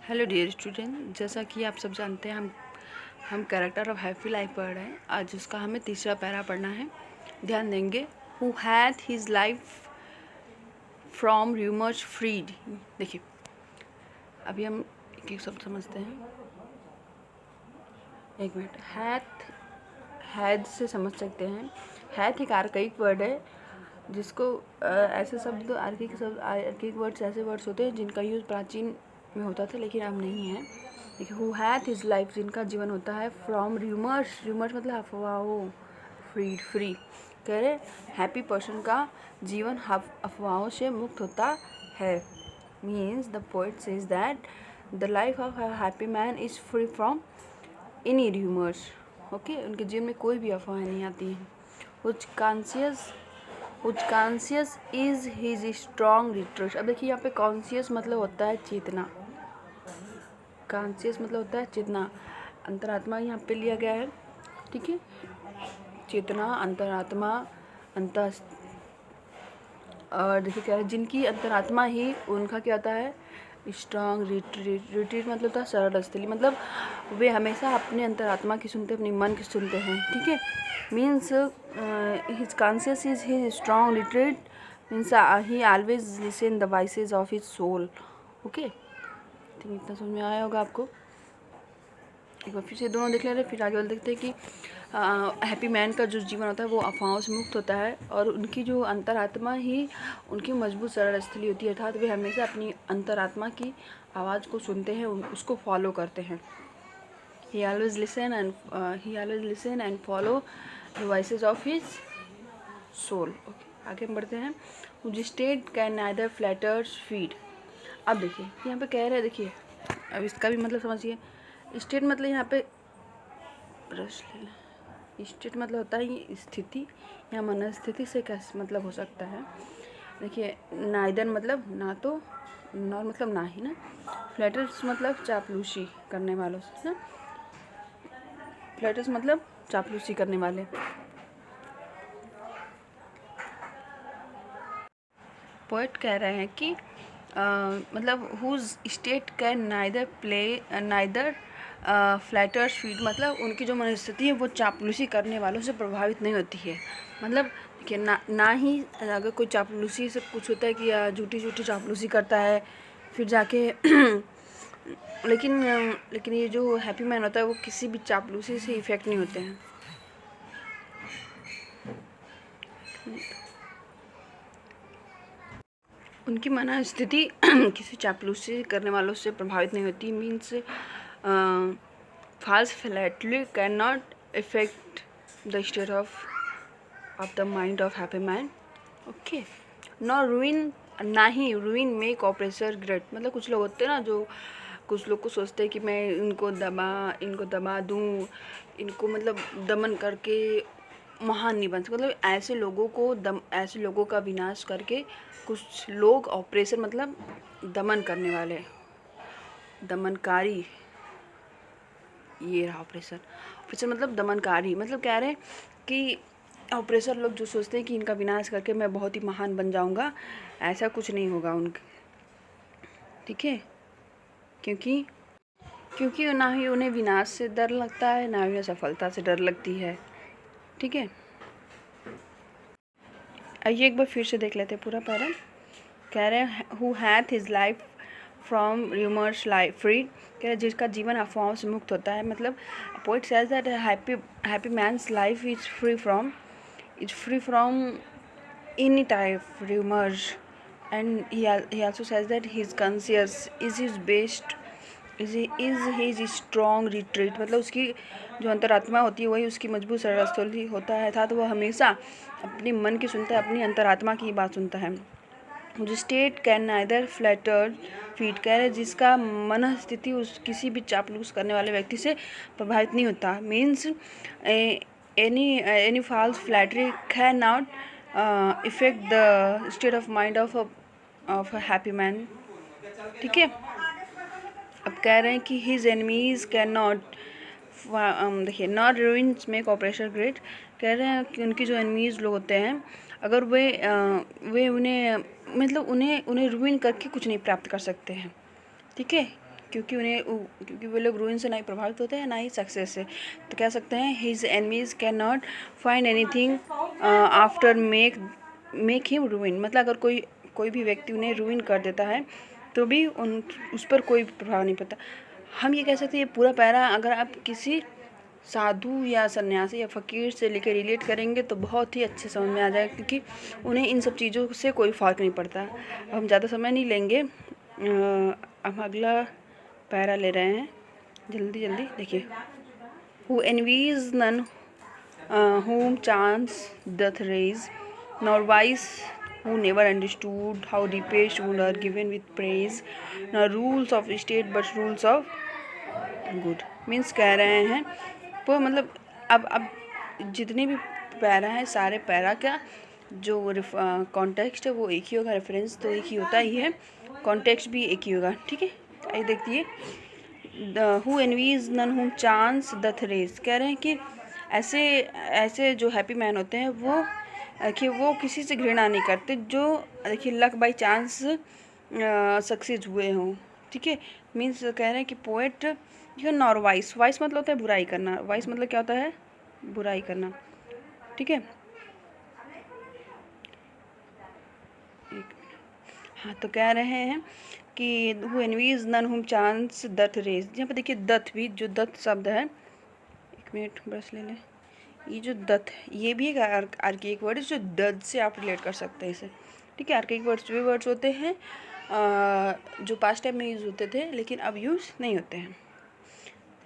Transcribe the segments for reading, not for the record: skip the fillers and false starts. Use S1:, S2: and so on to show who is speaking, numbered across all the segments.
S1: Hello dear student, जैसा कि आप सब जानते हैं हम कैरेक्टर ऑफ हैप्पी लाइफ पढ़ रहे हैं। आज उसका हमें तीसरा पैरा पढ़ना है। ध्यान देंगे। Who hath his life from rumours freed. देखिए, अभी हम एक एक शब्द समझते हैं। एक मिनट। हैथ से समझ सकते हैं। हैथ एक आर्काइक वर्ड है जिसको ऐसे शब्द आर्किक वर्ड्स ऐसे वर्ड्स होते हैं जिनका यूज़ प्राचीन में होता था लेकिन अब नहीं है। देखिए, हु हैथ हिज लाइफ, जिनका जीवन होता है फ्रॉम र्यूमर्स मतलब अफवाहों, फ्री कह रहे हैप्पी पर्सन का जीवन अफवाहों से मुक्त होता है। Means the poet says that the life of a happy man is free from any rumours. Okay, उनके जीवन में कोई भी अफवाह नहीं आती हैं। Which conscious is his strong retreat। अब देखिए, यहाँ पे कॉन्शियस मतलब होता है चेतना। कॉन्शियस मतलब होता है चेतना। अंतरात्मा यहाँ पे लिया गया है। ठीक है, चेतना, अंतरात्मा, अंतर। और देखिए क्या है, जिनकी अंतरात्मा ही उनका क्या होता है, स्ट्रॉन्ग रिट्रीट मतलब होता है सरल स्थली। मतलब वे हमेशा अपने अंतरात्मा की सुनते, अपने मन की सुनते हैं। ठीक है, means his conscious is his strong retreat, means he always listen the voices of his soul. Okay, ठीक, इतना समझ में आया होगा आपको। एक बार फिर से दोनों देख ले रहे, फिर आगे वाले देखते हैं कि हैप्पी मैन का जो जीवन होता है वो अफवाहों से मुक्त होता है और उनकी जो अंतरात्मा ही उनकी मजबूत सरल स्थली होती है। अर्थात वे हमेशा अपनी अंतरात्मा की आवाज़ को सुनते हैं, उसको फॉलो करते हैं। He always listen and follow the voices of his soul. Okay, आगे हम बढ़ते हैं। Whose state can neither flatters feed। अब देखिए, यहाँ पे कह रहे हैं, देखिए अब इसका भी मतलब समझिए। स्टेट मतलब यहाँ पे ब्रश ले लें। स्टेट मतलब होता है ये स्थिति या मनस्थिति से क्या मतलब हो सकता है। देखिए, नाइदर मतलब ना तो, नॉर मतलब ना ही ना, फ्लैटर्स मतलब चापलूसी करने वालों से ना, फ्लैटर्स मतलब चापलूसी करने वाले। पोएट कह रहे हैं कि मतलब whose state can neither flatters feed, मतलब उनकी जो मनस्थिति है वो चापलूसी करने वालों से प्रभावित नहीं होती है। मतलब देखिए, ना ही अगर कोई चापलूसी से कुछ होता है कि झूठी चापलूसी करता है फिर जाके लेकिन ये जो हैप्पी मैन होता है वो किसी भी चापलूसी से इफेक्ट नहीं होते हैं। उनकी मनस्थिति किसी चापलूसी करने वालों से प्रभावित नहीं होती। Means false flattery cannot affect the state of the mind of happy man. Okay, नॉ ruin, ना ही ruin make oppressor great। मतलब कुछ लोग होते हैं ना, जो कुछ लोग को सोचते हैं कि मैं इनको दबा दूँ, इनको मतलब दमन करके महान नहीं बन सकते। मतलब ऐसे लोगों का विनाश करके कुछ लोग ऑपरेशन मतलब दमन करने वाले, दमनकारी, ये रहा ऑपरेशन मतलब दमनकारी। मतलब कह रहे हैं कि ऑपरेशन लोग जो सोचते हैं कि इनका विनाश करके मैं बहुत ही महान बन जाऊंगा, ऐसा कुछ नहीं होगा उनके। ठीक है, क्योंकि ना ही उन्हें विनाश से डर लगता है, ना ही उन्हें सफलता से डर लगती है। ठीक है, आइए एक बार फिर से देख लेते हैं पूरा पैरा। कह रहे हैं who hath his life from rumours life free, कह रहे जिसका जीवन अफवाहों से मुक्त होता है। मतलब poet says that happy man's life is free from any type rumours and he also says that his conscience is his best is his strong retreat। मतलब उसकी जो अंतरात्मा होती है वही उसकी मजबूत सरलस्थली होता है। अर्थात वह हमेशा अपने मन की सुनता है, अपनी अंतरात्मा की बात सुनता है। जो state can neither flatter feed, कह रहे जिसका मन स्थिति उस किसी भी चापलूस करने वाले व्यक्ति से प्रभावित नहीं होता। Means any false flattery can not effect the state of mind of a happy man. ठीक है, अब कह रहे हैं कि हिज एनिमीज कैन नॉट, देखिए, not ruins make operation great. कह रहे हैं कि उनके जो एनिमीज लोग होते हैं, अगर वे उन्हें मतलब उन्हें रूइन करके कुछ नहीं प्राप्त कर सकते हैं। ठीक है, क्योंकि वो लोग रूइन से ना ही प्रभावित होते हैं ना ही सक्सेस से। तो कह सकते हैं his enemies can not find anything after make him रूइन। मतलब अगर कोई भी व्यक्ति उन्हें रूइन कर देता है तो भी उस पर कोई प्रभाव नहीं पड़ता। हम ये कह सकते हैं ये पूरा पैरा अगर आप किसी साधु या सन्यासी या फ़कीर से लेकर रिलेट करेंगे तो बहुत ही अच्छे समझ में आ जाएगा, क्योंकि उन्हें इन सब चीज़ों से कोई फ़र्क नहीं पड़ता। अब हम ज़्यादा समय नहीं लेंगे, हम अगला पैरा ले रहे हैं। जल्दी जल्दी देखिए। Who envies none whom chance doth raise, nor wise who never understood how deepest wounds are given with praise, nor rules of state but rules of good। Means कह रहे हैं वो मतलब अब जितने भी पैरा हैं सारे पैरा का जो कॉन्टेक्स्ट है वो एक ही होगा, रेफरेंस तो एक ही होता ही है, कॉन्टेक्स्ट भी एक ही होगा। ठीक है, आइए देखिए। हु एनवीज नन हुम चांस डथ रेज, कह रहे हैं कि ऐसे जो हैप्पी मैन होते हैं वो कि वो किसी से घृणा नहीं करते जो देखिए लक बाई चांस सक्सेस हुए हों। ठीक है, मीन्स कह रहे हैं कि पोएट नॉर वाइस मतलब होता है बुराई करना, वाइस मतलब क्या होता है बुराई करना। ठीक है, हाँ तो कह रहे हैं कि हु एनवीज नन हुम चांस दथ रेज। यहाँ पर देखिए दथ भी, जो दथ शब्द है, एक मिनट ब्रश ले लें, ये जो दथ ये भी एक आर्केइक वर्ड है जो दद से आप रिलेट कर सकते हैं इसे। ठीक है, आर्केइक वर्ड्स वे वर्ड्स होते हैं जो पास्ट टाइम में यूज़ होते थे लेकिन अब यूज़ नहीं होते हैं।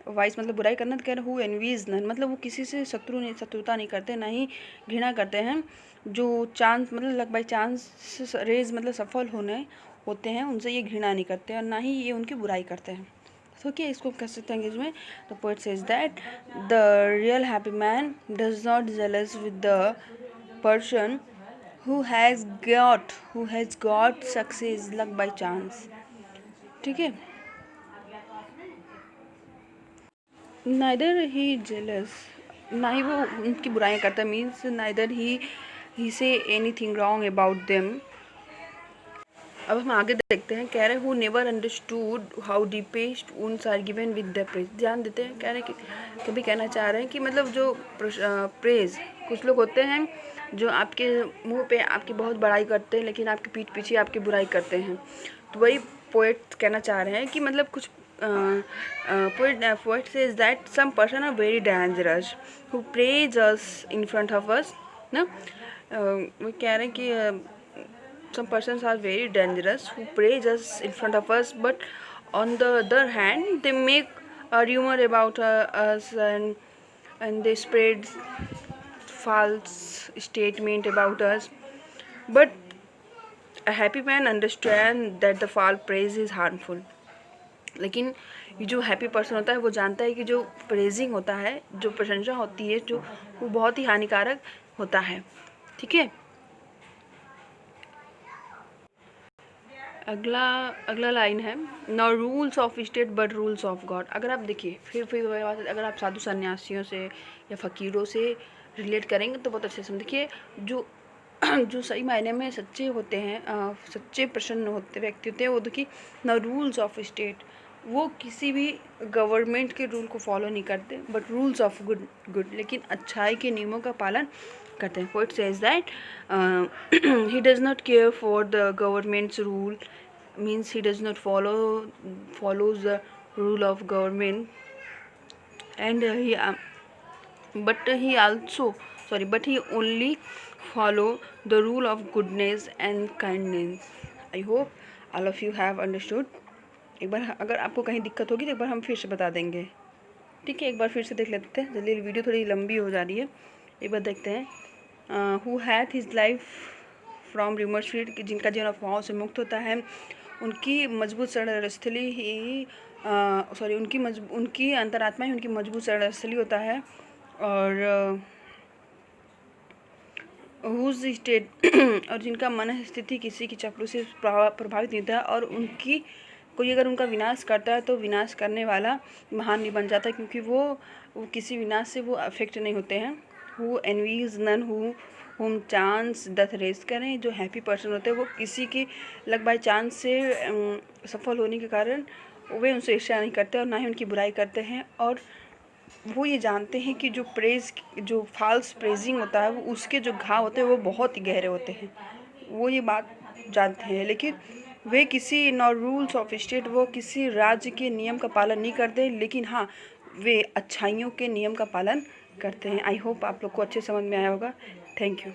S1: वाइस मतलब बुराई करना, तो कह रहे हु एनवीज नन मतलब वो किसी से शत्रुता नहीं करते, ना ही घृणा करते हैं। जो चांस मतलब लक बाई चांस रेज मतलब सफल होते हैं उनसे ये घृणा नहीं करते और ना ही ये उनकी बुराई करते हैं। तो क्या इसको कह सकते हैं इंग्लिश में। The poet says that the real happy man does not jealous with the person who has got success luck by chance। ठीक है, neither he jealous, ना ही वो उनकी बुराइयां करता, means neither he say anything wrong about them। अब हम आगे देखते हैं, कह रहे हैं who never understood how deepest wounds are given with the praise. ध्यान देते हैं, कह रहे हैं कि कभी कहना चाह रहे हैं कि मतलब जो प्रेज, कुछ लोग होते हैं जो आपके मुंह पे आपकी बहुत बड़ाई करते हैं लेकिन आपकी पीठ पीछे आपकी बुराई करते हैं। तो वही पोएट कहना चाह रहे हैं कि मतलब कुछ poet says that some person are very dangerous who praise us in front of us ना। वो कह रहे हैं कि some persons are very dangerous who praise us in front of us, but on the other hand they make a rumor about us and they spread false statement about us, but a happy man understand that the false praise is harmful। लेकिन ये जो happy person होता है वो जानता है कि जो प्रेजिंग होता है, जो प्रशंसा होती है, जो वो बहुत ही हानिकारक होता है। ठीक है, अगला लाइन है not rules of state but rules of God. अगर आप देखिए फिर अगर आप साधु सन्यासियों से या फ़कीरों से रिलेट करेंगे तो बहुत अच्छे से देखिए। जो सही मायने में सच्चे होते हैं, सच्चे प्रसन्न होते व्यक्ति होते हैं, वो देखिए न रूल्स ऑफ स्टेट, वो किसी भी गवर्नमेंट के रूल को फॉलो नहीं करते, बट रूल्स ऑफ गुड लेकिन अच्छाई के नियमों का पालन करते हैं। Poet says that he does not care for the governments rule, means he does not follows the rule of government, and he only follow the rule of goodness and kindness। I hope all of you have understood। एक बार अगर आपको कहीं दिक्कत होगी तो एक बार हम फिर से बता देंगे। ठीक है, एक बार फिर से देख लेते हैं, जल्दी वीडियो थोड़ी लंबी हो जा रही है, एक बार देखते हैं। Who hath his life from remote field, जिनका जीवन अफवाहों से मुक्त होता है, उनकी मजबूत रणस्थली ही उनकी अंतरात्मा ही उनकी मजबूत रणस्थली होता है। और हुज स्टेट और जिनका मन स्थिति किसी की चापलूसी से प्रभावित नहीं होता, और कोई अगर उनका विनाश करता है तो विनाश करने वाला महान नहीं बन जाता, क्योंकि वो किसी विनाश से वो अफेक्ट नहीं होते हैं। Who envies none whom chance doth raise, करें जो हैप्पी पर्सन होते हैं वो किसी की लक बाय चांस से सफल होने के कारण वे उनसे ईर्ष्या नहीं करते और ना ही उनकी बुराई करते हैं। और वो ये जानते हैं कि जो फॉल्स प्रेज़िंग होता है, वो उसके जो घाव होते हैं वो बहुत ही गहरे होते हैं। वो ये बात जानते हैं, लेकिन वे किसी नॉ रूल्स ऑफ स्टेट, वो किसी राज्य के नियम का पालन नहीं करते, लेकिन हाँ, वे अच्छाइयों के नियम का पालन करते हैं। आई होप आप लोग को अच्छे समझ में आया होगा। Thank you.